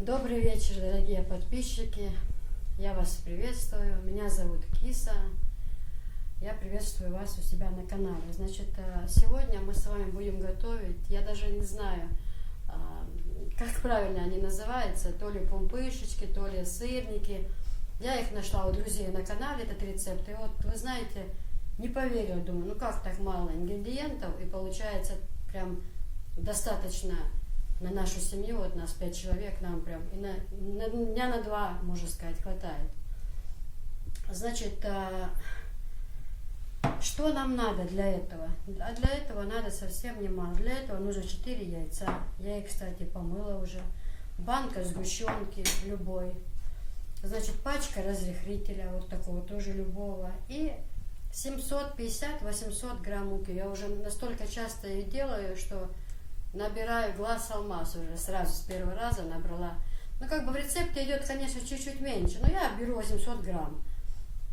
Добрый вечер, дорогие подписчики. Я вас приветствую. Меня зовут Киса. Я приветствую вас у себя на канале. Значит, сегодня мы с вами будем готовить, я даже не знаю, как правильно они называются, то ли пумпышечки, то ли сырники. Я их нашла у друзей на канале, этот рецепт. И вот, вы знаете, не поверила, думаю, ну как так мало ингредиентов, и получается прям достаточно на нашу семью, вот нас 5 человек, нам прям и на дня на 2, можно сказать, хватает. Значит, что нам надо для этого? А для этого надо совсем немало. Для этого нужно 4 яйца. Я их, кстати, помыла уже. Банка сгущенки любой. Значит, пачка разрыхлителя, вот такого тоже любого. И 750-800 грамм муки. Я уже настолько часто их делаю, что набираю глаз алмаз уже. Сразу с первого раза набрала. Ну, как бы в рецепте идет, конечно, чуть-чуть меньше. Но я беру 800 грамм.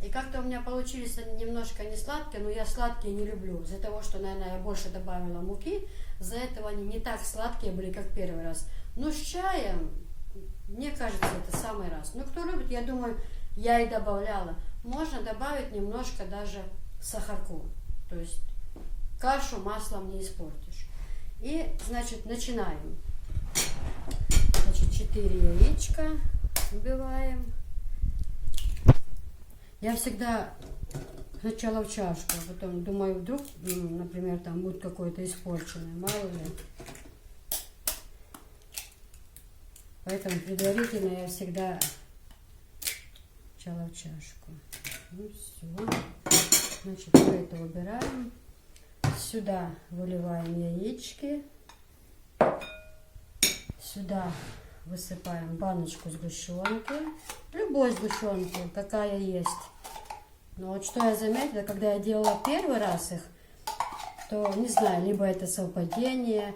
И как-то у меня получились они немножко не сладкие, но я сладкие не люблю. Из-за того, что, наверное, я больше добавила муки, из-за этого они не так сладкие были, как первый раз. Но с чаем, мне кажется, это самый раз. Ну, кто любит, я думаю, я и добавляла. Можно добавить немножко даже сахарку. То есть кашу маслом не испортишь. И, значит, начинаем. Значит, 4 яичка вбиваем. Я всегда сначала в чашку, а потом думаю, вдруг, например, там будет какое-то испорченное, мало ли. Поэтому предварительно я всегда сначала в чашку. Ну все. Значит, все это убираем. Сюда выливаем яички. Сюда высыпаем баночку сгущенки. Любой сгущенки, какая есть. Но вот что я заметила, когда я делала первый раз их, то, не знаю, либо это совпадение,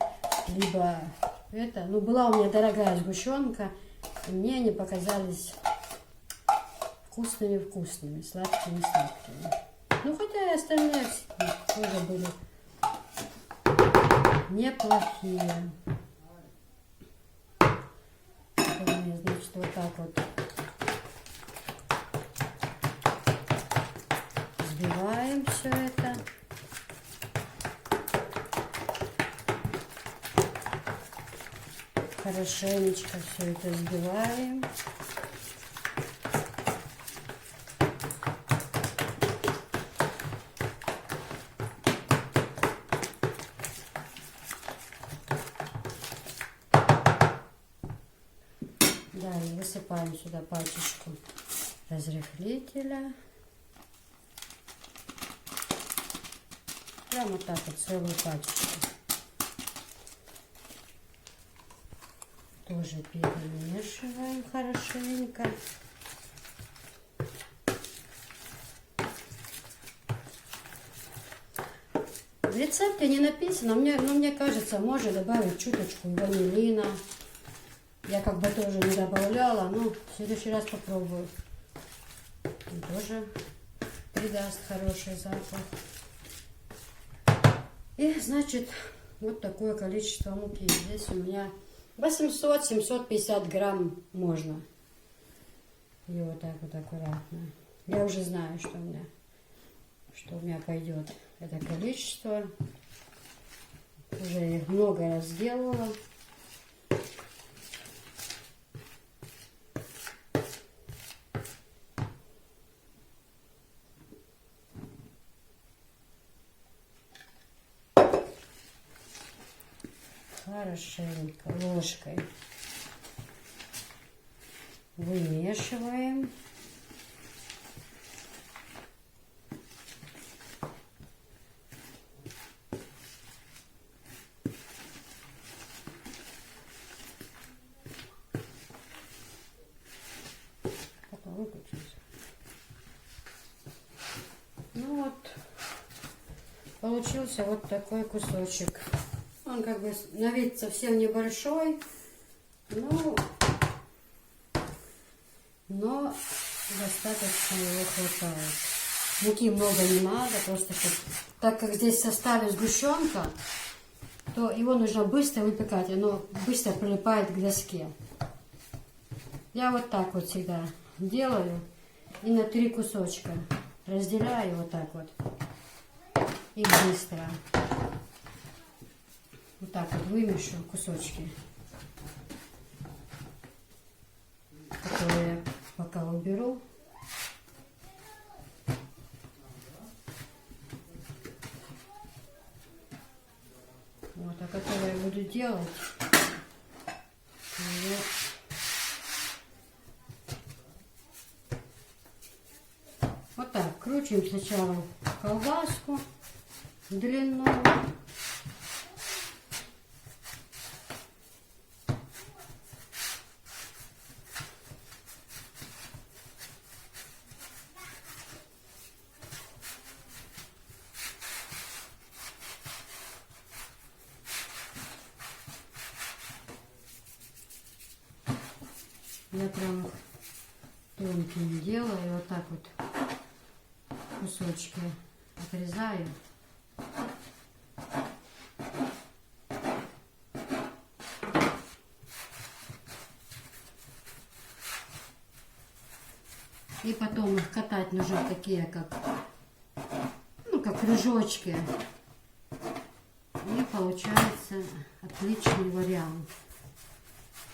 либо это... Ну, была у меня дорогая сгущенка, и мне они показались вкусными-вкусными, сладкими-сладкими. Ну, хотя и остальные тоже были неплохие. Значит, вот так вот взбиваем все это. Хорошенечко все это взбиваем. Далее высыпаем сюда пачечку разрыхлителя. Прямо вот так вот целую пачечку. Тоже перемешиваем хорошенько. В рецепте не написано, но мне кажется, можно добавить чуточку ванилина. Я как бы тоже не добавляла, но в следующий раз попробую. Он тоже придаст хороший запах. И, значит, вот такое количество муки. Здесь у меня 800-750 грамм можно. И вот так вот аккуратно. Я уже знаю, что у меня пойдет это количество. Уже их много раз делала. Хорошенько ложкой вымешиваем. Ну вот, получился вот такой кусочек. Он как бы на вид совсем небольшой, но достаточно его хватает. Муки много не надо, просто так как здесь в составе сгущенка, то его нужно быстро выпекать, оно быстро прилипает к доске. Я вот так вот всегда делаю и на 3 кусочка разделяю вот так вот и быстро. Вот так вот вымешу кусочки, которые пока уберу. Вот, а которые я буду делать, ее вот так крутим сначала колбаску длину. Я прям тонким делаю, вот так вот кусочки отрезаю. И потом их катать нужно такие, как кружочки. И получается отличный вариант.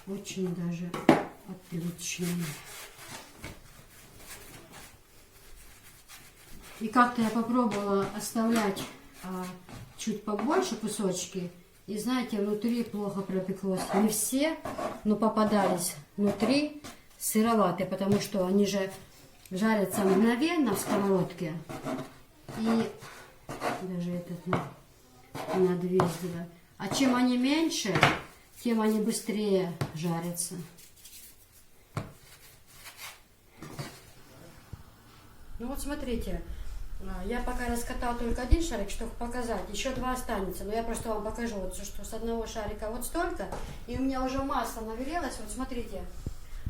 Очень даже отличный. И как-то я попробовала оставлять чуть побольше кусочки. И знаете, внутри плохо пропеклось. Не все, но попадались внутри сыроватые, потому что они же жарятся мгновенно в сковородке. И даже этот на 2 сделать. А чем они меньше, тем они быстрее жарятся. Ну вот смотрите, я пока раскатала только 1 шарик, чтобы показать, еще 2 останется, но я просто вам покажу, вот, что с одного шарика вот столько, и у меня уже масло нагрелось, вот смотрите,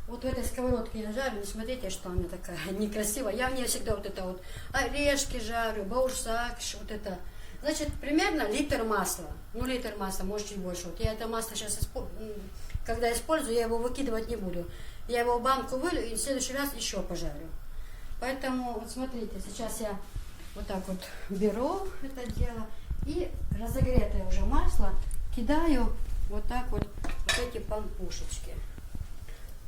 вот в этой сковородке я жарю, не смотрите, что она такая некрасивая, я в ней всегда вот это вот орешки жарю, баурсак, вот это, значит, примерно литр масла, ну литр масла, может чуть больше, вот я это масло сейчас, когда использую, я его выкидывать не буду, я его в банку вылью и в следующий раз еще пожарю. Поэтому, вот смотрите, сейчас я вот так вот беру это дело и разогретое уже масло кидаю вот так вот эти пампушечки.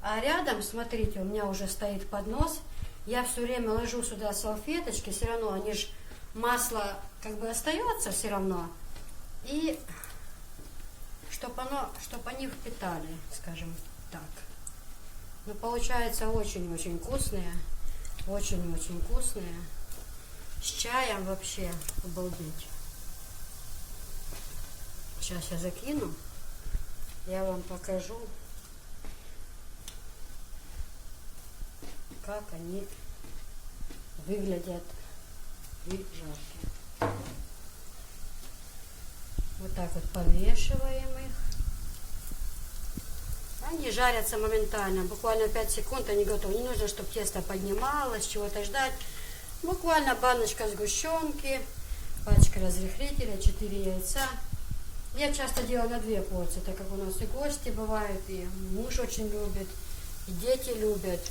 А рядом, смотрите, у меня уже стоит поднос. Я все время ложу сюда салфеточки, все равно они же, масло как бы остается все равно. И чтобы они впитали, скажем так. Ну, получается очень-очень вкусные. Очень-очень вкусные. С чаем вообще обалдеть. Сейчас я закину. Я вам покажу, как они выглядят при жарке. Вот так вот помешиваем их. Они жарятся моментально, буквально 5 секунд они готовы. Не нужно, чтобы тесто поднималось, чего-то ждать. Буквально баночка сгущенки, пачка разрыхлителя, 4 яйца. Я часто делаю на 2 порции, так как у нас и гости бывают, и муж очень любит, и дети любят.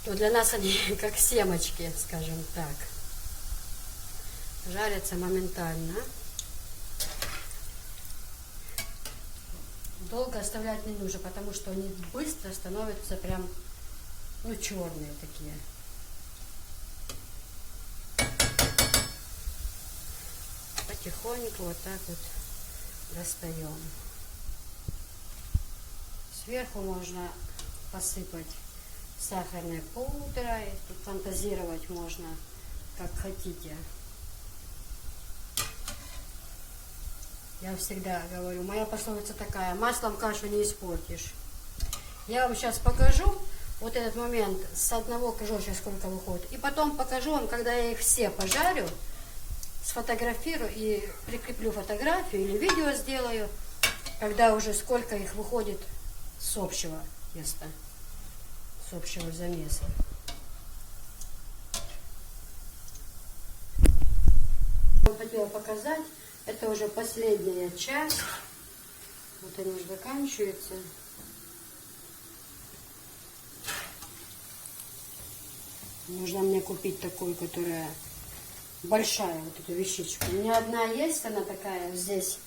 То для нас они как семечки, скажем так. Жарятся моментально. Долго оставлять не нужно, потому что они быстро становятся прям, ну, черные такие. Потихоньку вот так вот достаем. Сверху можно посыпать сахарной пудрой. Тут фантазировать можно, как хотите. Я всегда говорю, моя пословица такая: маслом кашу не испортишь. Я вам сейчас покажу вот этот момент с одного кружочка, сколько выходит. И потом покажу вам, когда я их все пожарю, сфотографирую и прикреплю фотографию или видео сделаю, когда уже сколько их выходит с общего теста, с общего замеса. Я хотела показать. Это уже последняя часть. Вот они уже заканчиваются. Нужно мне купить такую, которая большая, вот эту вещичку. У меня одна есть, она такая здесь,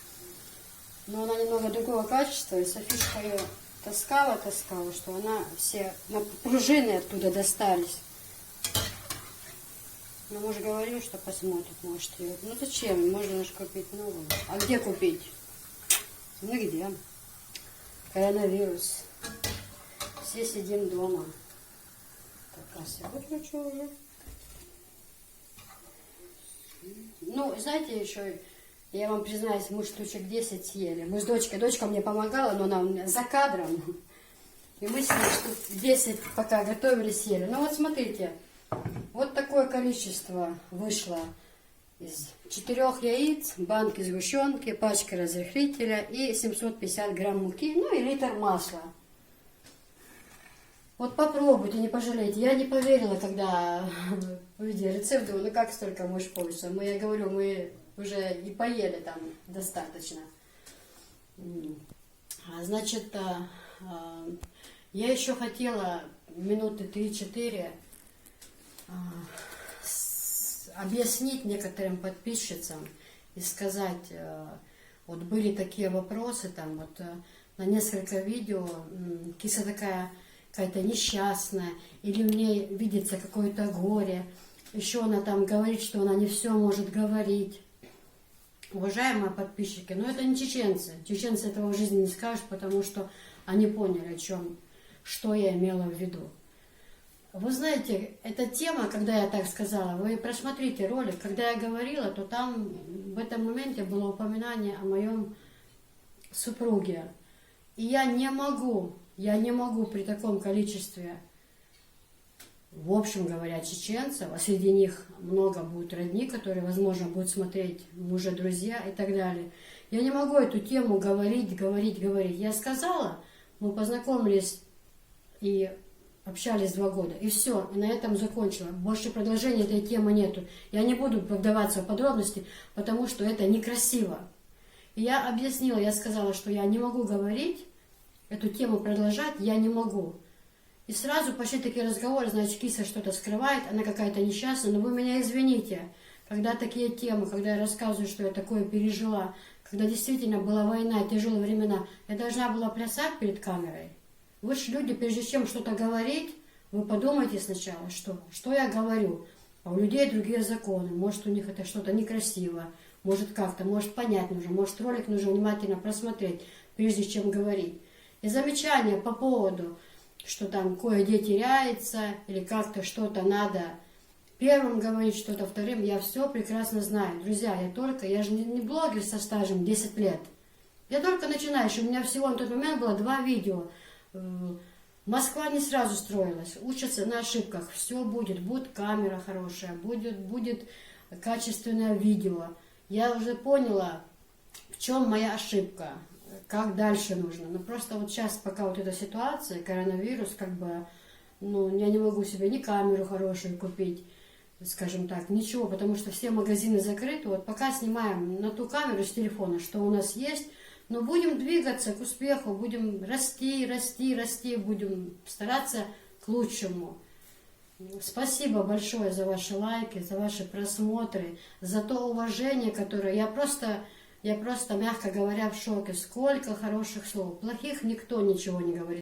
но она немного другого качества, и Софишка ее таскала, что она все пружины оттуда достались. Но муж говорил, что посмотрит, может, ее. Ну зачем? Можно же купить новую. А где купить? Нигде. Коронавирус. Все сидим дома. Так, раз я выключу уже. Ну, знаете, еще, я вам признаюсь, мы штучек 10 съели. Мы с дочкой, дочка мне помогала, но она у меня за кадром. И мы с ней штук 10 пока готовили, съели. Ну вот смотрите, вот такое количество вышло из 4 яиц, банки сгущенки, пачка разрыхлителя и 750 грамм муки, ну и литр масла. Вот попробуйте, не пожалейте. Я не поверила, когда увидела рецепт, думаю, ну как столько может получиться. Я говорю, мы уже и поели там достаточно. Значит, я еще хотела минуты 3-4 объяснить некоторым подписчицам и сказать, вот были такие вопросы там, вот на несколько видео, киса такая какая-то несчастная, или в ней видится какое-то горе, еще она там говорит, что она не все может говорить. Уважаемые подписчики, но это не чеченцы. Чеченцы этого в жизни не скажут, потому что они поняли, о чем, что я имела в виду. Вы знаете, эта тема, когда я так сказала, вы просмотрите ролик, когда я говорила, то там в этом моменте было упоминание о моем супруге. И я не могу при таком количестве, в общем говоря, чеченцев, а среди них много будет родни, которые, возможно, будут смотреть мужа, друзья и так далее. Я не могу эту тему говорить. Я сказала, мы познакомились и общались 2 года, и все, и на этом закончила. Больше продолжения этой темы нету. Я не буду вдаваться в подробности, потому что это некрасиво. И я объяснила, я сказала, что я не могу говорить, эту тему продолжать, я не могу. И сразу пошли такие разговоры, значит, киса что-то скрывает, она какая-то несчастная, но вы меня извините, когда такие темы, когда я рассказываю, что я такое пережила, когда действительно была война, тяжелые времена, я должна была плясать перед камерой. Вы же люди, прежде чем что-то говорить, вы подумайте сначала, что я говорю. А у людей другие законы, может у них это что-то некрасиво, может как-то, может понять нужно, может ролик нужно внимательно просмотреть, прежде чем говорить. И замечания по поводу, что там кое-где теряется, или как-то что-то надо первым говорить, что-то вторым, я все прекрасно знаю. Друзья, я же не блогер со стажем 10 лет. Я только начинающий, у меня всего на тот момент было 2 видео. Москва не сразу строилась, учатся на ошибках, все будет камера хорошая, будет качественное видео. Я уже поняла, в чем моя ошибка, как дальше нужно. Но просто вот сейчас, пока вот эта ситуация, коронавирус, я не могу себе ни камеру хорошую купить, скажем так, ничего, потому что все магазины закрыты. Вот пока снимаем на ту камеру с телефона, что у нас есть, но будем двигаться к успеху, будем расти, будем стараться к лучшему. Спасибо большое за ваши лайки, за ваши просмотры, за то уважение, которое я просто, мягко говоря, в шоке. Сколько хороших слов. Плохих никто ничего не говорит.